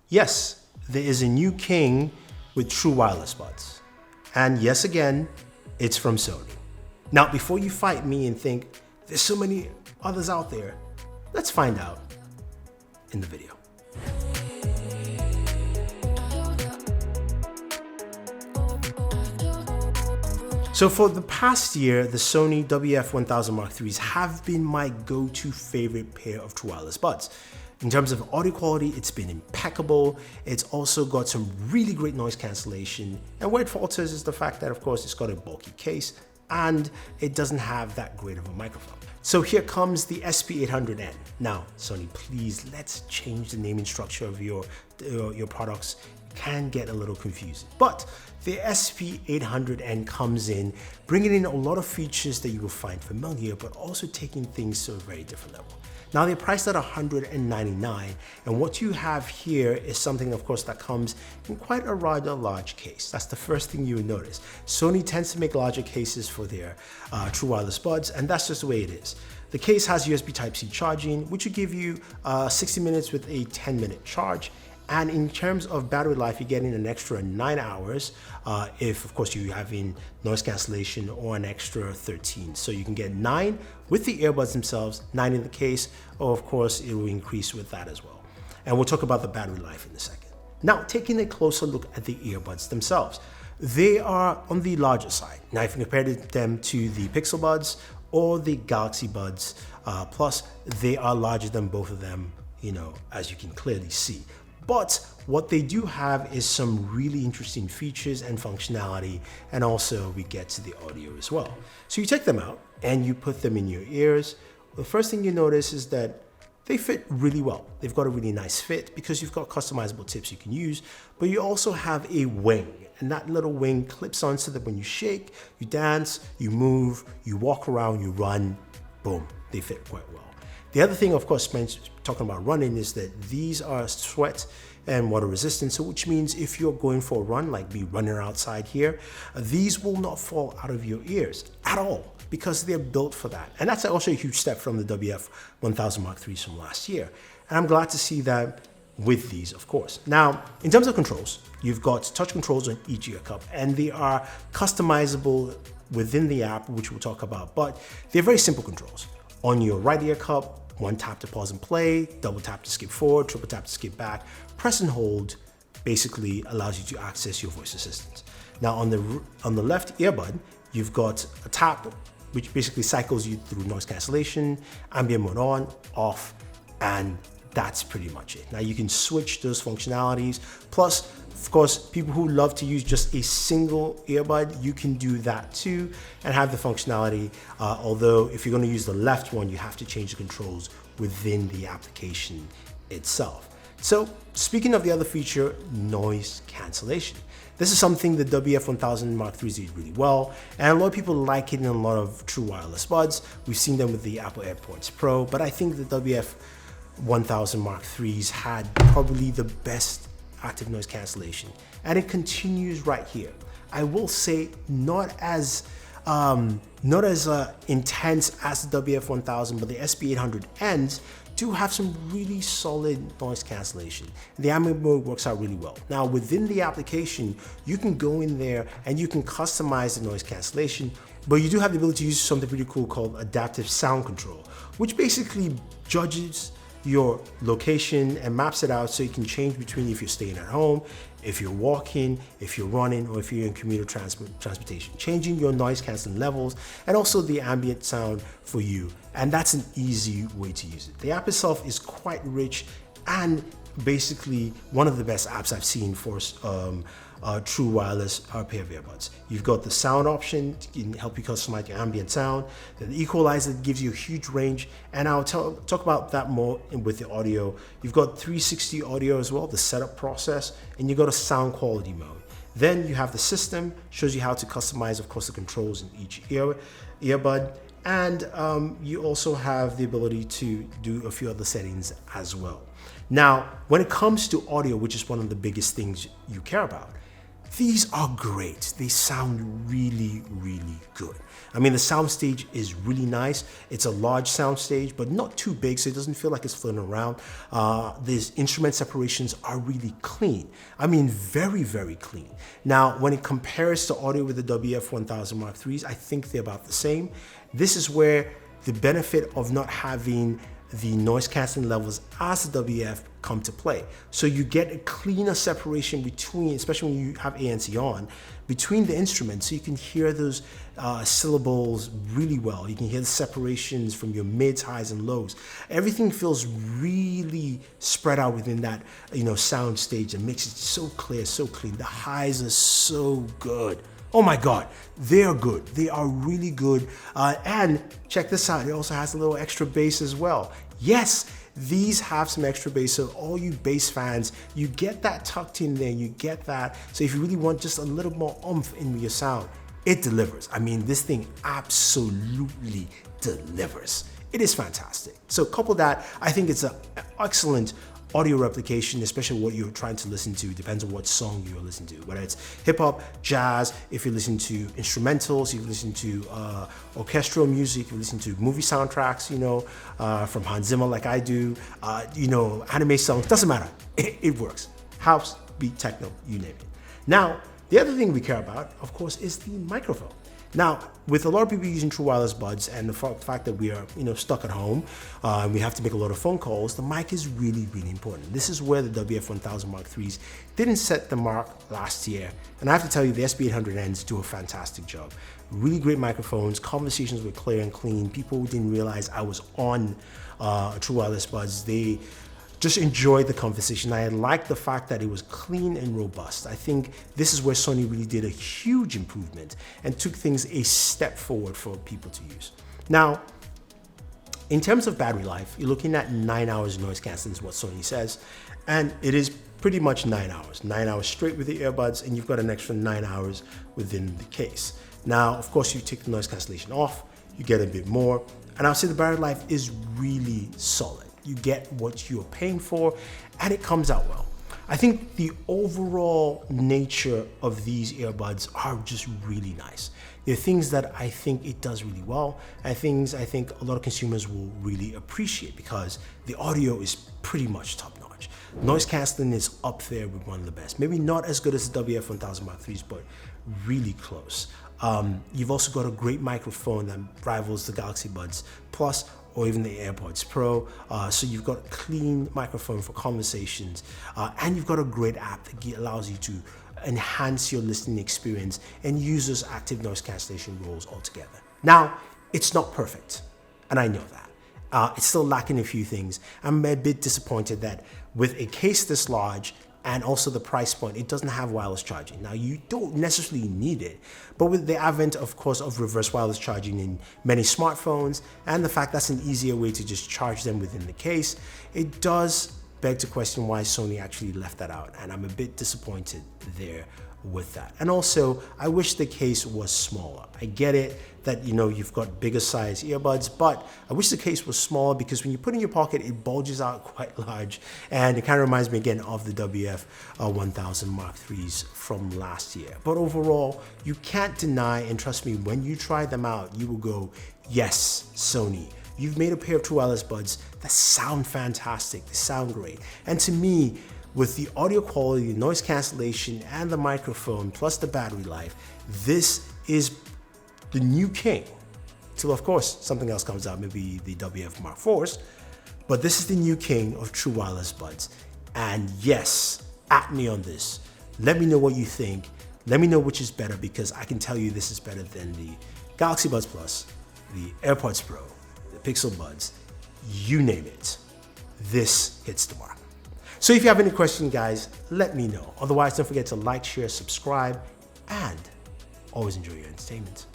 Yes, there is a new king with true wireless buds. And yes, again, it's from Sony. Now, before you fight me and think there's so many others out there, let's find out in the video. So for the past year, the Sony WF-1000 Mark IIIs have been my go-to favorite pair of true wireless buds. In terms of audio quality, it's been impeccable. It's also got some really great noise cancellation. And where it falters is the fact that, of course, it's got a bulky case and it doesn't have that great of a microphone. So here comes the SP800N. Now, Sony, please, let's change the naming structure of your products. Can get a little confusing. But the SP800N comes in, bringing in a lot of features that you will find familiar, but also taking things to a very different level. Now they're priced at $199, and what you have here is something, of course, that comes in quite a rather large case. That's the first thing you will notice. Sony tends to make larger cases for their true wireless buds, and that's just the way it is. The case has USB Type-C charging, which will give you 60 minutes with a 10-minute charge. And in terms of battery life, you're getting an extra 9 hours if, of course, you're having noise cancellation, or an extra 13. So you can get 9 with the earbuds themselves, 9 in the case, or of course, it will increase with that as well. And we'll talk about the battery life in a second. Now, taking a closer look at the earbuds themselves, they are on the larger side. Now, if you compare them to the Pixel Buds or the Galaxy Buds Plus, they are larger than both of them, as you can clearly see. But what they do have is some really interesting features and functionality, and also we get to the audio as well. So you take them out and you put them in your ears. The first thing you notice is that they fit really well. They've got a really nice fit because you've got customizable tips you can use, but you also have a wing, and that little wing clips on so that when you shake, you dance, you move, you walk around, you run, boom, they fit quite well. The other thing, of course, talking about running, is that these are sweat and water resistant, so which means if you're going for a run, like me running outside here, these will not fall out of your ears at all because they're built for that. And that's also a huge step from the WF-1000 Mark IIIs from last year. And I'm glad to see that with these, of course. Now, in terms of controls, you've got touch controls on each ear cup, and they are customizable within the app, which we'll talk about, but they're very simple controls. On your right ear cup, 1 tap to pause and play, double tap to skip forward, triple tap to skip back, press and hold basically allows you to access your voice assistants. Now on the left earbud, you've got a tap, which basically cycles you through noise cancellation, ambient mode on, off, and that's pretty much it. Now you can switch those functionalities. Plus, of course, people who love to use just a single earbud, you can do that too and have the functionality. Although if you're going to use the left one, you have to change the controls within the application itself. So speaking of the other feature, noise cancellation. This is something the WF-1000 Mark IIIs did really well, and a lot of people like it in a lot of true wireless buds. We've seen them with the Apple AirPods Pro, but I think the WF-1000 Mark IIIs had probably the best active noise cancellation, and it continues right here. I will say not as intense as the WF-1000, but the SP800Ns do have some really solid noise cancellation. The ambient mode works out really well. Now within the application, you can go in there and you can customize the noise cancellation, but you do have the ability to use something pretty cool called adaptive sound control, which basically judges your location and maps it out so you can change between if you're staying at home, if you're walking, if you're running, or if you're in commuter transportation, changing your noise canceling levels and also the ambient sound for you. And that's an easy way to use it. The app itself is quite rich and basically one of the best apps I've seen for true wireless pair of earbuds. You've got the sound option, it can help you customize your ambient sound. The equalizer gives you a huge range, and I'll talk about that more with the audio. You've got 360 audio as well, the setup process, and you've got a sound quality mode. Then you have the system, shows you how to customize, of course, the controls in each earbud. And you also have the ability to do a few other settings as well. Now, when it comes to audio, which is one of the biggest things you care about, These are great. They sound really, really good. I mean, the soundstage is really nice. It's a large soundstage, but not too big, so it doesn't feel like it's floating around. These instrument separations are really clean. I mean, very, very clean. Now, when it compares to audio with the WF-1000 Mark IIIs, I think they're about the same. This is where the benefit of not having the noise cancelling levels as the WF come to play. So you get a cleaner separation between, especially when you have ANC on, between the instruments, so you can hear those syllables really well. You can hear the separations from your mids, highs, and lows. Everything feels really spread out within that, sound stage that makes it so clear, so clean. The highs are so good. Oh my God, they are good. They are really good. And check this out, it also has a little extra bass as well. Yes, these have some extra bass, so all you bass fans, you get that tucked in there, you get that. So if you really want just a little more oomph in your sound, it delivers. I mean, this thing absolutely delivers. It is fantastic. So couple that, I think it's an excellent audio replication, especially what you're trying to listen to. Depends on what song you're listening to, whether it's hip hop, jazz, if you listen to instrumentals, if you listen to orchestral music, if you listen to movie soundtracks, from Hans Zimmer like I do, anime songs, doesn't matter. It works. House, beat, techno, you name it. Now, the other thing we care about, of course, is the microphone. Now, with a lot of people using true wireless buds and the fact that we are, stuck at home, and we have to make a lot of phone calls, the mic is really, really important. This is where the WF-1000 Mark IIIs didn't set the mark last year. And I have to tell you, the SB800Ns do a fantastic job. Really great microphones, conversations were clear and clean. People didn't realize I was on true wireless buds. They just enjoyed the conversation. I liked the fact that it was clean and robust. I think this is where Sony really did a huge improvement and took things a step forward for people to use. Now, in terms of battery life, you're looking at 9 hours of noise cancelling is what Sony says, and it is pretty much 9 hours. 9 hours straight with the earbuds, and you've got an extra 9 hours within the case. Now, of course, you take the noise cancellation off, you get a bit more, and I'll say the battery life is really solid. You get what you're paying for, and it comes out well. I think the overall nature of these earbuds are just really nice. They're things that I think it does really well, and things I think a lot of consumers will really appreciate because the audio is pretty much top notch. Noise cancelling is up there with one of the best. Maybe not as good as the WF-1000 Mark IIIs, but really close. You've also got a great microphone that rivals the Galaxy Buds Plus or even the AirPods Pro. So you've got a clean microphone for conversations, and you've got a great app that allows you to enhance your listening experience and use those active noise cancellation roles altogether. Now, it's not perfect, and I know that. It's still lacking a few things. I'm a bit disappointed that with a case this large and also the price point, it doesn't have wireless charging. Now, you don't necessarily need it, but with the advent, of course, of reverse wireless charging in many smartphones and the fact that's an easier way to just charge them within the case, it does beg to question why Sony actually left that out, and I'm a bit disappointed there with that. And also, I wish the case was smaller. I get it that you've got bigger size earbuds, but I wish the case was smaller because when you put it in your pocket, it bulges out quite large, and it kind of reminds me again of the WF-1000 Mark IIIs from last year. But overall, you can't deny, and trust me, when you try them out, you will go, yes, Sony, you've made a pair of true wireless buds that sound fantastic, they sound great. And to me, with the audio quality, the noise cancellation, and the microphone, plus the battery life, this is the new king. Till, of course, something else comes out, maybe the WF Mark IVs, but this is the new king of true wireless buds. And yes, at me on this. Let me know what you think. Let me know which is better, because I can tell you this is better than the Galaxy Buds Plus, the AirPods Pro, the Pixel Buds, you name it. This hits the mark. So if you have any questions, guys, let me know. Otherwise, don't forget to like, share, subscribe, and always enjoy your entertainment.